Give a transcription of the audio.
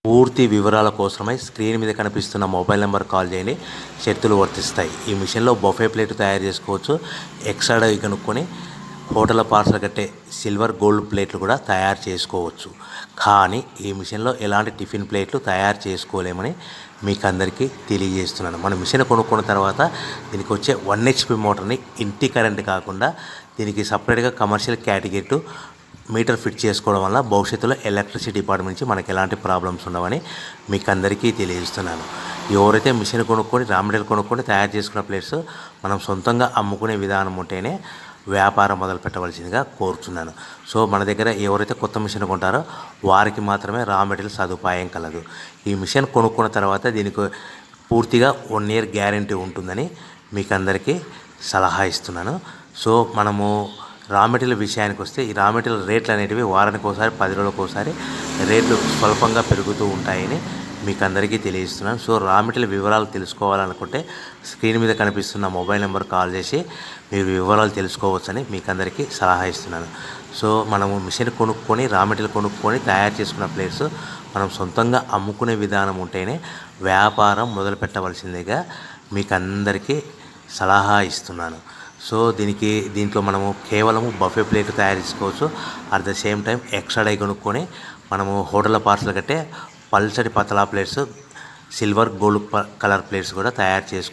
పూర్తి వివరాల కోసమై స్క్రీన్ మీద కనిపిస్తున్న మొబైల్ నెంబర్ కాల్ చేయండి. షరతులు వర్తిస్తాయి. ఈ మిషన్లో బఫే ప్లేట్ తయారు చేసుకోవచ్చు. ఎక్స్ట్రా డై కనుక్కొని హోటల్ పార్సల్ కట్టే సిల్వర్ గోల్డ్ ప్లేట్లు కూడా తయారు చేసుకోవచ్చు. కానీ ఈ మిషన్లో ఎలాంటి టిఫిన్ ప్లేట్లు తయారు చేసుకోలేమని మీకు అందరికీ తెలియజేస్తున్నాను. మన మిషన్ కొనుక్కున్న తర్వాత దీనికి వచ్చే 1 HP మోటార్ని ఇంటి కరెంట్ కాకుండా దీనికి సపరేట్గా కమర్షియల్ కేటగిరీ మీటర్ ఫిట్ చేసుకోవడం వల్ల భవిష్యత్తులో ఎలక్ట్రిసిటీ డిపార్ట్మెంట్ నుంచి మనకి ఎలాంటి ప్రాబ్లమ్స్ ఉండవని మీకు అందరికీ తెలియజేస్తున్నాను. ఎవరైతే మిషన్ కొనుక్కొని రా మెటీరియల్ కొనుక్కొని తయారు చేసుకున్న ప్లేట్స్ మనం సొంతంగా అమ్ముకునే విధానం ఉంటేనే వ్యాపారం మొదలు పెట్టవలసిందిగా కోరుతున్నాను. సో మన దగ్గర ఎవరైతే కొత్త మిషన్ కొంటారో వారికి మాత్రమే రా మెటీరియల్ సదుపాయం కలదు. ఈ మిషన్ కొనుక్కున్న తర్వాత దీనికి పూర్తిగా 1 year గ్యారంటీ ఉంటుందని మీకు అందరికీ సలహా ఇస్తున్నాను. సో మనము రా మెటీరియల్ విషయానికి వస్తే ఈ రా మెటీరియల్ రేట్లు అనేటివి వారానికి ఒకసారి 10 రోజులకు ఒకసారి రేట్లు స్వల్పంగా పెరుగుతూ ఉంటాయని మీకు అందరికీ తెలియజేస్తున్నాను. సో రా మెటీరియల్ వివరాలు తెలుసుకోవాలనుకుంటే స్క్రీన్ మీద కనిపిస్తున్న మొబైల్ నెంబర్ కాల్ చేసి మీరు వివరాలు తెలుసుకోవచ్చని మీకు అందరికీ సలహా ఇస్తున్నాను. సో మనము మిషన్ కొనుక్కొని రా మెటీరియల్ కొనుక్కొని తయారు చేసుకున్న ప్లేట్స్ మనం సొంతంగా అమ్ముకునే విధానం ఉంటేనే వ్యాపారం మొదలు పెట్టవలసిందిగా మీకు అందరికీ సలహా ఇస్తున్నాను. సో దీంట్లో మనము కేవలము బఫే ప్లేట్ తయారు చేసుకోవచ్చు. At the same time extra die కొనుక్కొని మనము హోటల్ పార్సల్ కట్టే పల్చటి పతలా plates silver gold colour plates కూడా తయారు చేసుకోవచ్చు.